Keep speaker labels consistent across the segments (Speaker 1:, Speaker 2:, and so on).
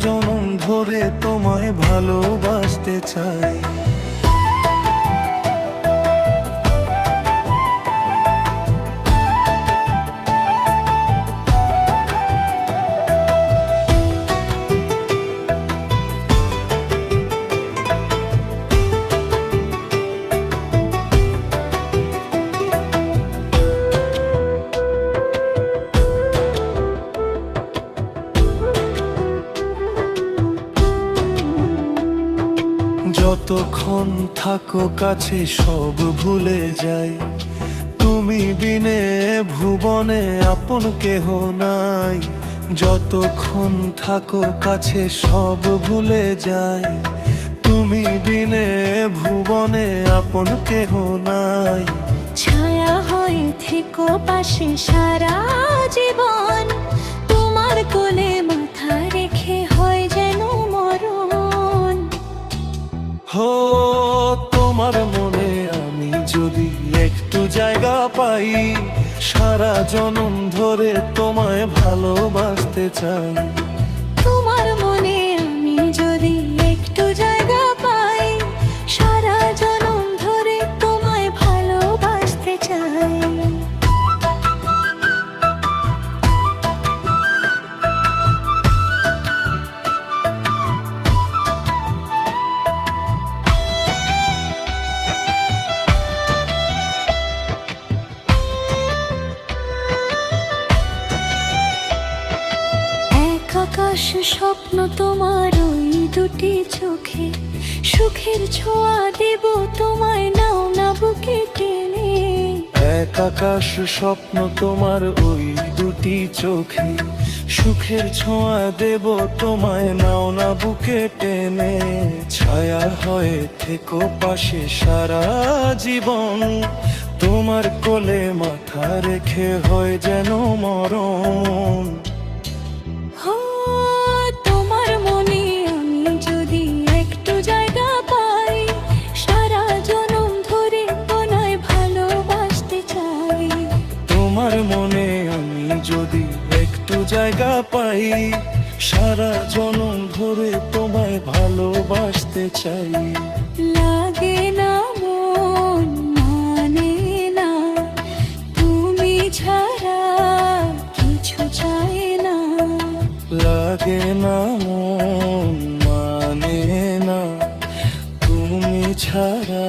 Speaker 1: জনম ধরে তোমায় ভালোবাসতে চাই। যতক্ষণ থাকো কাছে সব ভুলে যাই, তুমি বিনে ভুবনে আপন কেহ নাই। যতক্ষণ থাকো কাছে সব ভুলে যাই, তুমি বিনে ভুবনে আপন কেহ নাই।
Speaker 2: ছায়া হয়ে থেকো পাশে সারা জীবন, তোমার কোলে মাথা রেখে হয় যেন মরণ।
Speaker 1: হো তোমার মনে আমি যদি একটু জায়গা পাই, সারা জনম ধরে তোমায় ভালোবাসতে চাই।
Speaker 2: তোমার মনে আমি যদি একটু জায়গা পাই, সারা জনম ধরে তোমায় ভালোবাসতে চাই। আকাশ স্বপ্ন তোমার ওই দুটি চোখে, সুখের ছোঁয়া দেব তোমায়, নাও না বুকে টেনে।
Speaker 1: এক আকাশ স্বপ্ন তোমার ওই দুটি চোখে, সুখের ছোঁয়া দেব তোমায়, নাও না বুকে টেনে। ছায়া হয়ে থেকো পাশে সারা জীবন, তোমার কোলে মাথা রেখে হয় যেন মরণ।
Speaker 2: তোমার মনে আমি যদি একটু জায়গা পাই, সারা জনম ধরে তোমায় ভালোবাসতে চাই।
Speaker 1: তোমার মনে আমি যদি একটু জায়গা পাই, সারা জনম ধরে তোমায় ভালোবাসতে চাই।
Speaker 2: লাগে না মন মানে না, তুমি ছাড়া কিছু চাই না।
Speaker 1: লাগে না মন মানে না, তুমি ছাড়া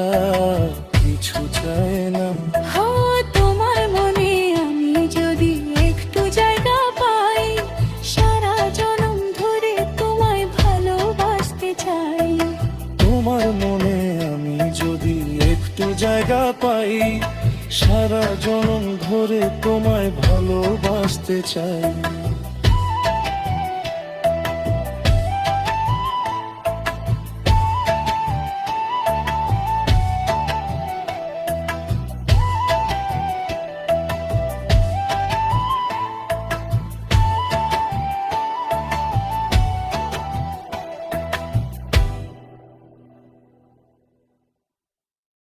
Speaker 1: কিছু চায় না।
Speaker 2: তোমার মনে আমি যদি একটু জায়গা পাই, সারা জনম ধরে তোমায় ভালোবাসতে চাই।
Speaker 1: তোমার মনে আমি যদি একটু জায়গা পাই, সারা জনম ধরে তোমায় ভালোবাসতে চাই।